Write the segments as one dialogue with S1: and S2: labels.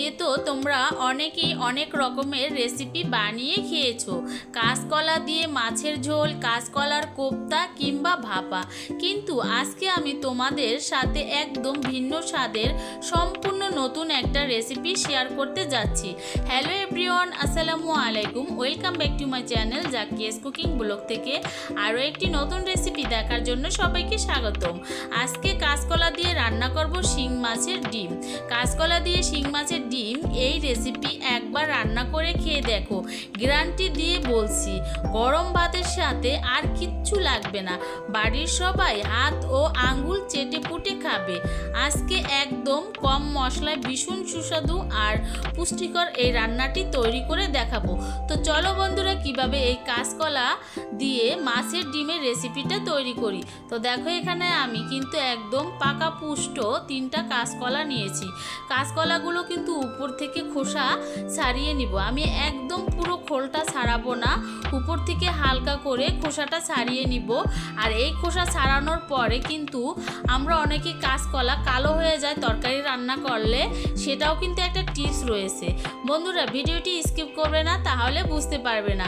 S1: দিয়ে তো তোমরা অনেকেই অনেক রকমের রেসিপি বানিয়ে খেয়েছো। কাঁচকলা দিয়ে মাছের ঝোল, কাঁচকলার কোপ্তা কিংবা ভাপা। কিন্তু আজকে আমি তোমাদের সাথে একদম ভিন্ন স্বাদের সম্পূর্ণ নতুন একটা রেসিপি শেয়ার করতে যাচ্ছি। হ্যালো এভরিওয়ান, আসসালামু আলাইকুম। Welcome back to my channel Zakia's cooking blog থেকে আরও একটি নতুন রেসিপি দেখার জন্য সবাইকে স্বাগতম। আজকে কাঁচকলা দিয়ে রান্না করব শিং মাছের ডিম। কাঁচকলা দিয়ে শিং মাছের ডিম এই রেসিপি একবার রান্না করে খেয়ে দেখো, গ্যারান্টি দিয়ে বলছি গরম ভাতের সাথে আর কিচ্ছু লাগবে না। বাড়ির সবাই হাত ও আঙ্গুল চেটে পুটে খাবে। আজকে একদম কম মশলায় ভীষণ সুস্বাদু আর পুষ্টিকর এই রান্নাটি তৈরি করে দেখাবো। তো চলো বন্ধুরা, কিভাবে এই কাঁচকলা দিয়ে মাছের ডিমের রেসিপিটা তৈরি করি। তো দেখো, এখানে আমি কিন্তু একদম পাকা পুষ্ট 3টা কাঁচকলা নিয়েছি। কাঁচকলাগুলো কিন্তু উপর থেকে খোসা ছাড়িয়ে নিব। আমি একদম পুরো খোলটা ছাড়াবো না, উপর থেকে হালকা করে খোসাটা ছাড়িয়ে নিব। আর এই খোসা ছাড়ানোর পরে কিন্তু আমরা অনেকে কাঁচকলা কালো হয়ে যায় তরকারি রান্না করলে, সেটাও কিন্তু একটা টিপস রয়েছে। বন্ধুরা, ভিডিওটি স্কিপ করবে না, তাহলে বুঝতে পারবে না।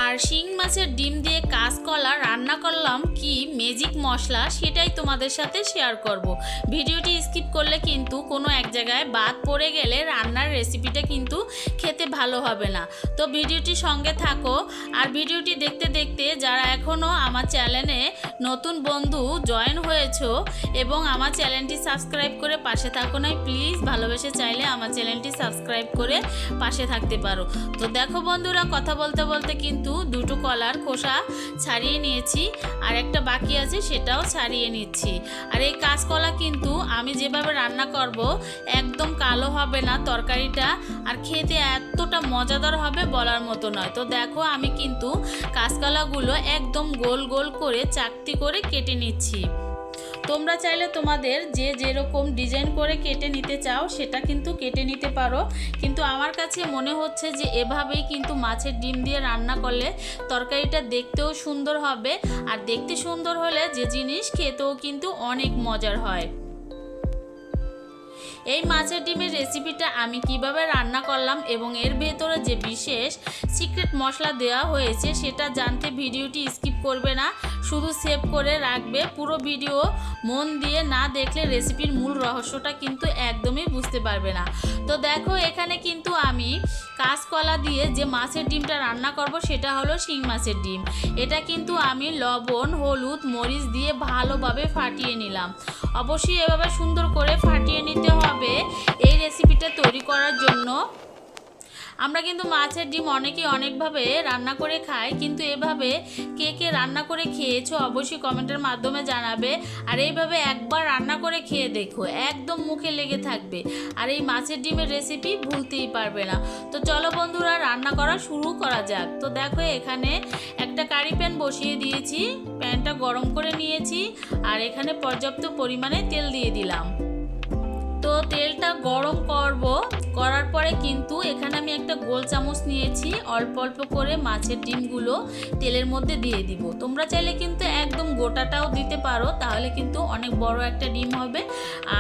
S1: আর শিং মাছের ডিম দিয়ে কাঁচকলা রান্না করলাম কি ম্যাজিক মশলা, সেটাই তোমাদের সাথে শেয়ার করব। ভিডিওটি স্কিপ করলে কিন্তু কোনো এক জায়গায় বাদ পড়ে গেলে রান্নার রেসিপিটা কিন্তু খেতে ভালো হবে না। তো ভিডিওটি সঙ্গে থাকো। আর ভিডিওটি দেখতে দেখতে যারা এখনও আমার চ্যানেলে নতুন বন্ধু জয়েন হয়েছো এবং আমার চ্যানেলটি সাবস্ক্রাইব করে পাশে থাকো না, প্লিজ ভালোবেসে চাইলে আমার চ্যানেলটি সাবস্ক্রাইব করে পাশে থাকতে পারো। তো দেখো বন্ধুরা, কথা বলতে বলতে কিন্তু দুটো কলার খোসা ছাড়িয়ে নিয়েছি, আর একটা বাকি আছে সেটাও ছাড়িয়ে নিচ্ছি। আর এই কাঁচকলা কিন্তু আমি যেভাবে রান্না করব একদম কালো হবে না তরকারিটা, আর খেতে এতটা মজাদার হবে বলার মতো নয়। তো দেখো, আমি কিন্তু কাঁচকলাগুলো একদম গোল গোল করে চাকতি করে কেটে নিচ্ছি। তোমরা চাইলে তোমাদের যে যেরকম ডিজাইন করে কেটে নিতে চাও সেটা কিন্তু কেটে নিতে পারো, কিন্তু আমার কাছে মনে হচ্ছে যে এভাবেই কিন্তু মাছের ডিম দিয়ে রান্না করলে তরকারিটা দেখতেও সুন্দর হবে, আর দেখতে সুন্দর হলে যে জিনিস খেতেও কিন্তু অনেক মজার হয়। এই মাছের ডিমের রেসিপিটা আমি কিভাবে রান্না করলাম এবং এর ভেতরে যে বিশেষ সিক্রেট মশলা দেওয়া হয়েছে সেটা জানতে ভিডিওটি স্কিপ করবে না, শুধু সেভ করে রাখবে। পুরো ভিডিও মন দিয়ে না দেখলে রেসিপির মূল রহস্যটা কিন্তু একদমই বুঝতে পারবে না। তো দেখো, এখানে কিন্তু আমি কাঁচকলা দিয়ে যে মাছের ডিমটা রান্না করব সেটা হলো শিং মাছের ডিম। এটা কিন্তু আমি লবণ, হলুদ, মরিচ দিয়ে ভালোভাবে ফাটিয়ে নিলাম। অবশ্যই এভাবে সুন্দর করে ফাটিয়ে নিতে হবে এই রেসিপিটা তৈরি করার জন্য। আমরা কিন্তু মাছের ডিম অনেকেই অনেকভাবে রান্না করে খাই, কিন্তু এভাবে কে কে রান্না করে খেয়েছো অবশ্যই কমেন্টের মাধ্যমে জানাবে। আর এইভাবে একবার রান্না করে খেয়ে দেখো, একদম মুখে লেগে থাকবে, আর এই মাছের ডিমের রেসিপি ভুলতেই পারবে না। তো চলো বন্ধুরা, রান্না করা শুরু করা যাক। তো দেখো, এখানে একটা কারি প্যান বসিয়ে দিয়েছি, প্যানটা গরম করে নিয়েছি, আর এখানে পর্যাপ্ত পরিমাণে তেল দিয়ে দিলাম। তো তেলটা গরম করার পরে কিন্তু এখানে আমি একটা গোল চামচ নিয়েছি, অল্প অল্প করে মাছের ডিমগুলো তেলের মধ্যে দিয়ে দিব। তোমরা চাইলে কিন্তু একদম গোটাটাও দিতে পারো, তাহলে কিন্তু অনেক বড় একটা ডিম হবে,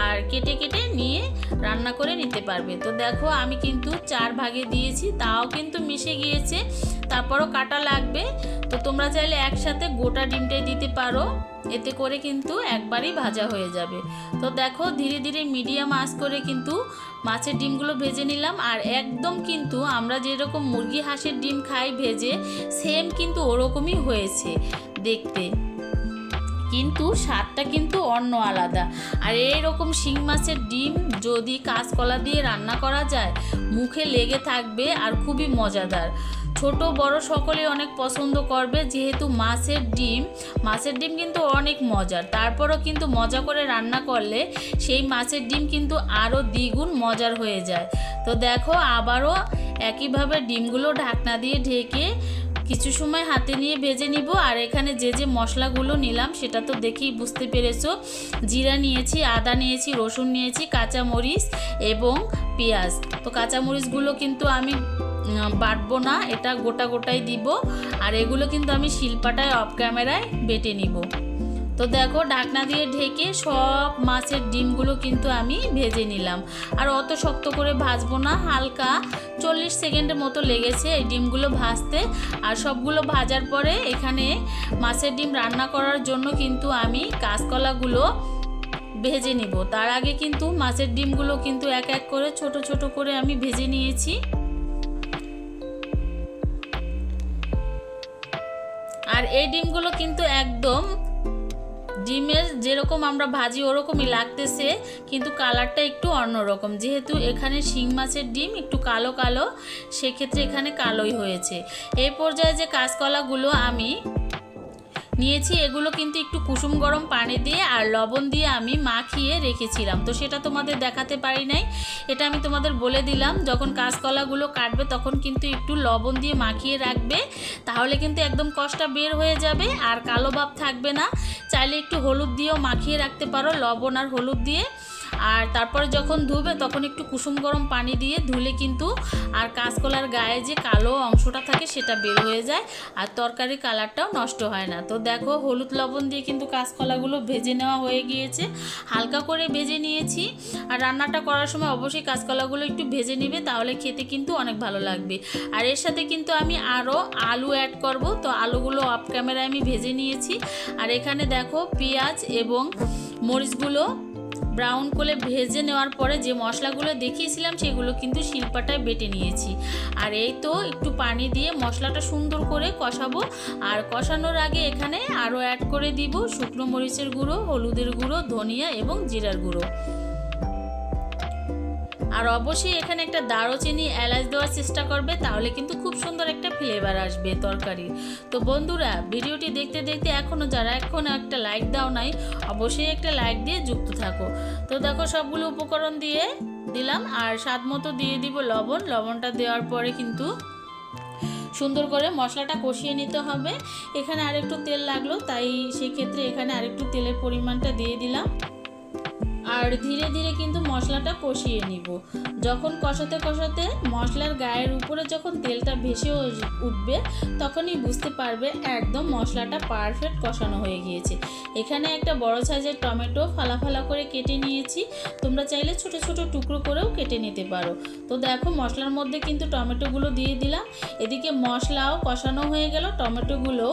S1: আর কেটে কেটে নিয়ে রান্না করে নিতে পারবে। তো দেখো, আমি কিন্তু 4 ভাগে দিয়েছি, তাও কিন্তু মিশে গিয়েছে, তারপরও কাটা লাগবে। তো তোমরা চাইলে একসাথে গোটা ডিমটাই দিতে পারো, এতে করে কিন্তু একবারই ভাজা হয়ে যাবে। তো দেখো, ধীরে ধীরে মিডিয়াম আঁচ করে কিন্তু মাছের ডিমগুলো ভেজে নিলাম। আর একদম কিন্তু আমরা যেরকম মুরগি হাঁসের ডিম খাই ভেজে, সেম কিন্তু ওরকমই হয়েছে দেখতে, কিন্তু স্বাদটা কিন্তু অন্য আলাদা। আর এইরকম শিং মাছের ডিম যদি কাঁচকলা দিয়ে রান্না করা যায়, মুখে লেগে থাকবে আর খুবই মজাদার। ছোট বড় সকলে অনেক পছন্দ করবে, যেহেতু মাছের ডিম কিন্তু অনেক মজার। তারপরও কিন্তু মজা করে রান্না করলে সেই মাছের ডিম কিন্তু আরও দ্বিগুণ মজার হয়ে যায়। তো দেখো, আবারও একইভাবে ডিমগুলো ঢাকনা দিয়ে ঢেকে কিছু সময় হাতে নিয়ে ভেজে নিব। আর এখানে যে যে মশলাগুলো নিলাম সেটা তো দেখেই বুঝতে পেরেছো। জিরা নিয়েছি, আদা নিয়েছি, রসুন নিয়েছি, কাঁচামরিচ এবং পেঁয়াজ। তো কাঁচামরিচগুলো কিন্তু আমি বাটবো না, এটা গোটা গোটাই দিব। আর এগুলো কিন্তু আমি শিলপাটায় অফ ক্যামেরায় বেটে নিব। তো দেখো ঢাকনা দিয়ে ঢেকে সব মাছের ডিমগুলো কিন্তু আমি ভেজে নিলাম। আর অত শক্ত করে ভাজবো না, হালকা 40 সেকেন্ডের মতো লেগেছে এই ডিমগুলো ভাজতে। আর সবগুলো ভাজার পরে এখানে মাছের ডিম রান্না করার জন্য কিন্তু আমি কাঁচকলাগুলো ভেজে নিব। তার আগে কিন্তু মাছের ডিমগুলো কিন্তু এক এক করে ছোট ছোট করে আমি ভেজে নিয়েছি। আর এই ডিমগুলো কিন্তু একদম ডিমের যেরকম আমরা ভাজি ওরকমই লাগতেছে, কিন্তু কালারটা একটু অন্যরকম। যেহেতু এখানে শিং মাছের ডিম একটু কালো কালো, সেক্ষেত্রে এখানে কালোই হয়েছে। এই পর্যায়ে যে কাঁচকলাগুলো আমি নিয়েছি এগুলো কিন্তু একটু কুসুম গরম পানি দিয়ে আর লবণ দিয়ে আমি মাখিয়ে রেখেছিলাম। তো সেটা তোমাদের দেখাতে পারি নাই, এটা আমি তোমাদের বলে দিলাম। যখন কাঁচকলাগুলো কাটবে তখন কিন্তু একটু লবণ দিয়ে মাখিয়ে রাখবে, তাহলে কিন্তু একদম কষটা বের হয়ে যাবে আর কালো ভাব থাকবে না। চাইলে একটু হলুদ দিয়েও মাখিয়ে রাখতে পারো, লবণ আর হলুদ দিয়ে। আর তারপরে যখন ধুবে তখন একটু কুসুম গরম পানি দিয়ে ধুলে কিন্তু আর কাঁচকলার গায়ে যে কালো অংশটা থাকে সেটা বের হয়ে যায়, আর তরকারি কালারটাও নষ্ট হয় না। তো দেখো হলুদ লবণ দিয়ে কিন্তু কাঁচকলাগুলো ভেজে নেওয়া হয়ে গিয়েছে, হালকা করে ভেজে নিয়েছি। আর রান্নাটা করার সময় অবশ্যই কাঁচকলাগুলো একটু ভেজে নিবে, তাহলে খেতে কিন্তু অনেক ভালো লাগবে। আর এর সাথে কিন্তু আমি আরও আলু অ্যাড করব। তো আলুগুলো অফ ক্যামেরায় আমি ভেজে নিয়েছি। আর এখানে দেখো পেঁয়াজ এবং মরিচগুলো ব্রাউন করে ভেজে নেওয়ার পরে যে মশলাগুলো দেখিয়েছিলাম সেগুলো কিন্তু শিলপাটায় বেটে নিয়েছি। আর এই তো একটু পানি দিয়ে মশলাটা সুন্দর করে কষাবো। আর কষানোর আগে এখানে আরও অ্যাড করে দিব শুকনো মরিচের গুঁড়ো, হলুদের গুঁড়ো, ধনিয়া এবং জিরার গুঁড়ো। আর অবশ্যই এখানে একটা দারুচিনি এলাচ দেওয়ার চেষ্টা করবে, তাহলে কিন্তু খুব সুন্দর একটা ফ্লেভার আসবে তরকারি। তো বন্ধুরা ভিডিওটি দেখতে দেখতে এখনও যারা একটা লাইক দাও নাই, অবশ্যই একটা লাইক দিয়ে যুক্ত থাকো। তো দেখো সবগুলো উপকরণ দিয়ে দিলাম, আর স্বাদ মতো দিয়ে দিব লবণ। লবণটা দেওয়ার পরে কিন্তু সুন্দর করে মশলাটা কষিয়ে নিতে হবে। এখানে আরেকটু তেল লাগলো, তাই সেক্ষেত্রে এখানে আরেকটু তেলের পরিমাণটা দিয়ে দিলাম। আর ধীরে ধীরে কিন্তু মশলাটা কষিয়ে নিব। যখন কষাতে কষাতে মশলার গায়ের উপরে যখন তেলটা ভেসে উঠবে তখনই বুঝতে পারবে একদম মশলাটা পারফেক্ট কষানো হয়ে গিয়েছে। এখানে একটা বড় সাইজের টমেটো ফালা ফালা করে কেটে নিয়েছি, তোমরা চাইলে ছোট ছোট টুকরো করেও কেটে নিতে পারো। তো দেখো মশলার মধ্যে কিন্তু টমেটোগুলো দিয়ে দিলাম। এদিকে মশলাও কষানো হয়ে গেল, টমেটোগুলো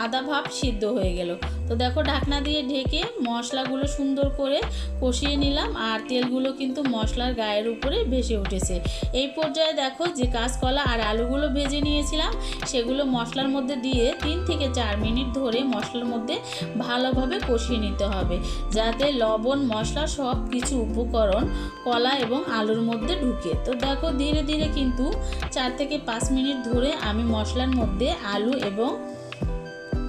S1: আধা ভাব সিদ্ধ হয়ে গেল। তো দেখো ঢাকনা দিয়ে ঢেকে মশলাগুলো সুন্দর করে কষিয়ে নিলাম, আর তেলগুলো কিন্তু মশলার গায়ের উপরে ভেসে উঠেছে। এই পর্যায়ে দেখো যে কাঁচকলা আর আলুগুলো ভেজে নিয়েছিলাম সেগুলো মশলার মধ্যে দিয়ে 3 থেকে 4 মিনিট ধরে মশলার মধ্যে ভালোভাবে কষিয়ে নিতে হবে, যাতে লবণ মশলা সব কিছু উপকরণ কলা এবং আলুর মধ্যে ঢুকে। তো দেখো ধীরে ধীরে কিন্তু 4 থেকে 5 মিনিট ধরে আমি মশলার মধ্যে আলু এবং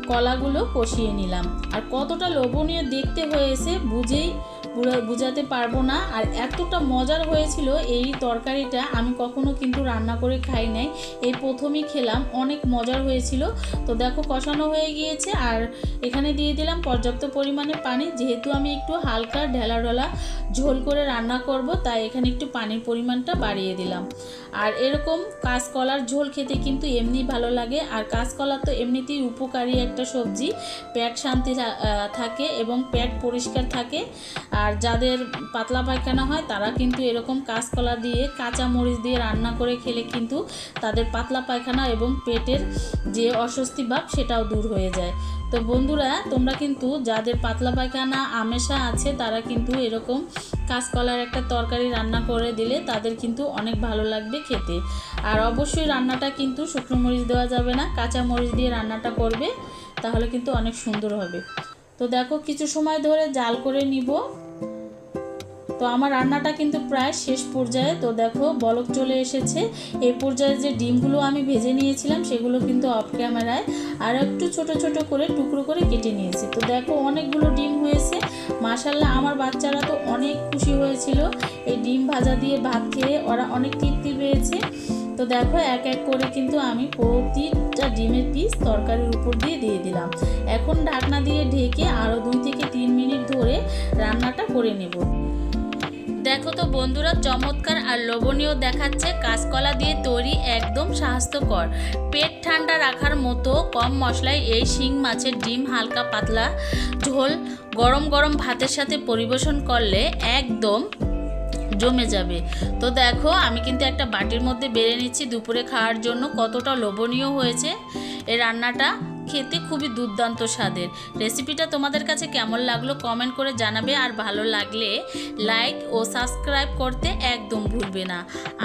S1: কলাগুলো কষিয়ে নিলাম। আর কতটা লোভনীয় দেখতে হয়েছে বুঝাতে পারবো না। আর এতটা মজার হয়েছিল এই তরকারিটা, আমি কখনো কিন্তু রান্না করে খাই নাই, এই প্রথমই খেলাম, অনেক মজার হয়েছিল। তো দেখো কষানো হয়ে গিয়েছে, আর এখানে দিয়ে দিলাম পর্যাপ্ত পরিমাণে পানি। যেহেতু আমি একটু হালকা ঢেলা ঢলা ঝোল করে রান্না করব, তাই এখানে একটু পানির পরিমাণটা বাড়িয়ে দিলাম। আর এরকম কাঁচকলার ঝোল খেতে কিন্তু এমনি ভালো লাগে। আর কাঁচকলা তো এমনিতেই উপকারী একটা সবজি, পেট শান্তি থাকে এবং পেট পরিষ্কার থাকে। আর যাদের পাতলা পায়খানা হয় তারা কিন্তু এরকম কাঁচকলা দিয়ে কাঁচা মরিচ দিয়ে রান্না করে খেলে কিন্তু তাদের পাতলা পায়খানা এবং পেটের যে অস্বস্তি ভাব সেটাও দূর হয়ে যায়। তো বন্ধুরা তোমরা কিন্তু যাদের পাতলা পায়খানা আমেশা আছে তারা কিন্তু এরকম কাঁচকলার একটা তরকারি রান্না করে দিলে তাদের কিন্তু অনেক ভালো লাগবে খেতে। আর অবশ্যই রান্নাটা কিন্তু শুকনো মরিচ দেওয়া যাবে না, কাঁচা মরিচ দিয়ে রান্নাটা করবে, তাহলে কিন্তু অনেক সুন্দর হবে। তো দেখো কিছু সময় ধরে জাল করে নিব। তো আমার রান্নাটা কিন্তু প্রায় শেষ পর্যায়ে। তো দেখো বলক চলে এসেছে। এই পর্যায়ে যে ডিমগুলো আমি ভেজে নিয়েছিলাম সেগুলো কিন্তু অফ ক্যামেরায় আর একটু ছোট ছোট করে টুকরো করে কেটে নিয়েছি। তো দেখো অনেকগুলো ডিম হয়েছে, মাশাআল্লাহ আমার বাচ্চারা তো অনেক খুশি হয়েছিল। এই ডিম ভাজা দিয়ে ভাত খেয়ে ওরা অনেক তৃপ্তি পেয়েছে। তো দেখো এক এক করে কিন্তু আমি প্রতিটা ডিমের পিস তরকারির উপর দিয়ে দিলাম। এখন ঢাকনা দিয়ে ঢেকে আরও 2 থেকে 3 মিনিট ধরে রান্নাটা করে নেব। দেখো তো বন্ধুরা, চমৎকার আর লোভনীয় দেখাচ্ছে কাঁচকলা দিয়ে তৈরি একদম স্বাস্থ্যকর, পেট ঠান্ডা রাখার মতো কম মশলায় এই শিং মাছের ডিম হালকা পাতলা ঝোল গরম গরম ভাতের সাথে পরিবেশন করলে একদম জমে যাবে। তো দেখো আমি কিন্তু একটা বাটির মধ্যে বেড়ে নিচ্ছি দুপুরে খাওয়ার জন্য। কতটা লোভনীয় হয়েছে এই রান্নাটা, খেতে খুবই দুর্দান্ত স্বাদের। রেসিপিটা তোমাদের কাছে কেমন লাগলো কমেন্ট করে জানাবে, আর ভালো লাগলে লাইক ও সাবস্ক্রাইব করতে একদম ভুলবে না।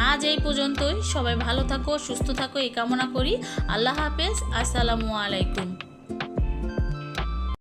S1: আজ এই পর্যন্তই, সবাই ভালো থাকো সুস্থ থাকো এই কামনা করি। আল্লাহ হাফেজ, আসসালামু আলাইকুম।